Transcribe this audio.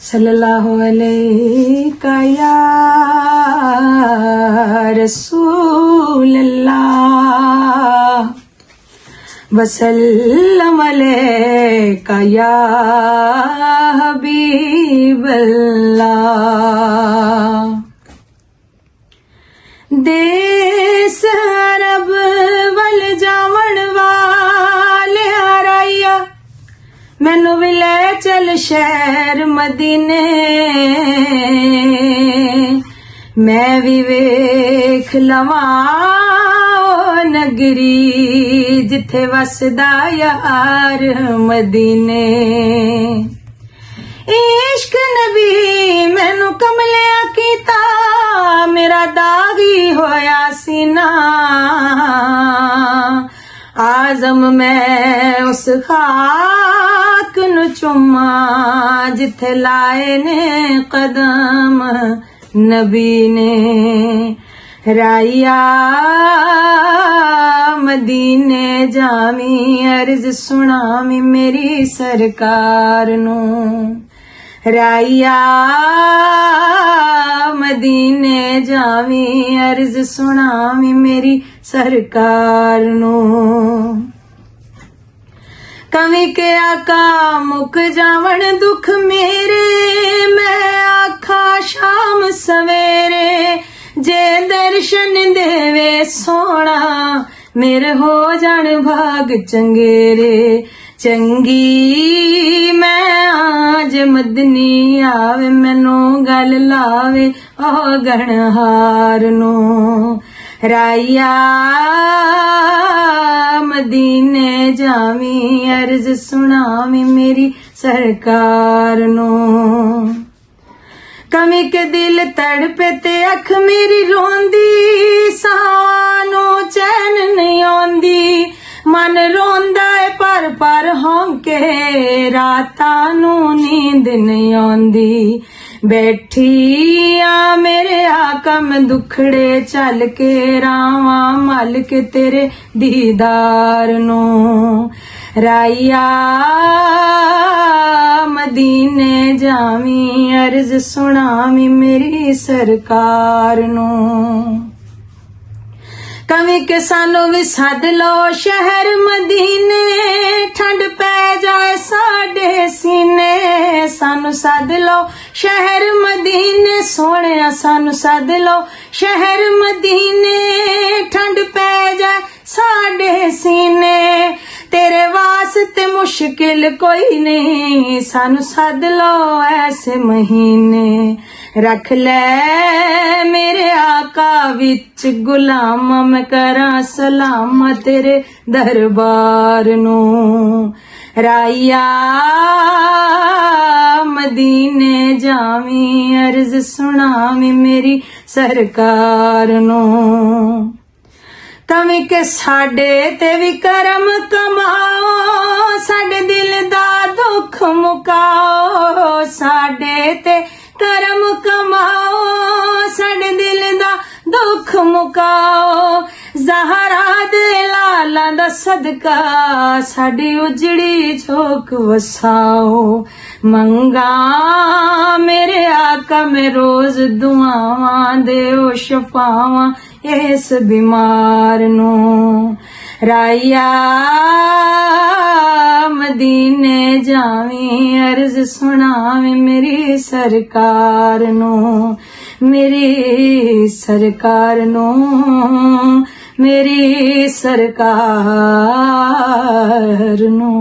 सल्लल्लाहु अलैका या रसूल अल्लाह वसल्लम अलैका या हबीब अल्लाह। देस अरब वल जावण वाले हराइया मैनू भी ले चल शहर मदीने मैं भी वेख लवां नगरी जिथे वसदा यार मदीने। इश्क नबी मैनू कमलिया कीता मेरा दागी होया सीना आजम मैं उस खाक नु चुम्मा जिथे लाए ने कदम नबी ने। राइया मदीने जामी अर्ज सुनामी मेरी सरकार नू। राइया मदीने जावी अर्ज सुनावी मेरी सरकार नू। कवि के आका मुक जावण दुख मेरे मैं आखा शाम सवेरे जे दर्शन देवे सोना मेरे हो जान भाग चंगेरे। चंगी मैं आज मदनी आवे मैनू गल लावे ओ गणहार नू। राइया मदीने जावी अर्ज सुनावी मेरी सरकार नू। कमी के दिल तड़पे ते अख मेरी रोंदी सानो चैन नहीं आंदी मन रोंदा है पर होंके रातां नू नींद नहीं आंदी। बैठी आ मेरे आका मैं दुखड़े चल के रावा मल के तेरे दीदार नू। राइया मदीने जावी अर्ज सुनावी मेरी सरकार नू। कवि के सानू भी सद लो शहर मदीने ठंड पै जाए साडे सीने। सानू सद लो शहर मदीने सोने सानू सद लो शहर मदीने ठंड पै जाए साडे सीने। तेरे वास्ते मुश्किल कोई नहीं सानू सद लो ऐसे महीने। रख ले मेरे आका विच गुलाम मैं करा सलाम तेरे दरबार नू। राइया मदीने जावी अर्ज सुनावी मेरी सरकार नू। कवि के साडे ते भी करम कमाओ साडे दिल दा दुख मुकाओ। साडे ते करम कमाओ साडे दिल दा दुख मुकाओ। ज़हरा दे लाला दा सदका साडी उजड़ी झोक वसाओ। मंगा मेरे आका मैं रोज दुआवां देओ शफावां इस बीमार नू। राइया मदीने जावी अर्ज सुनावी मेरी सरकार नू। मेरी सरकार नू मेरी सरकार नू।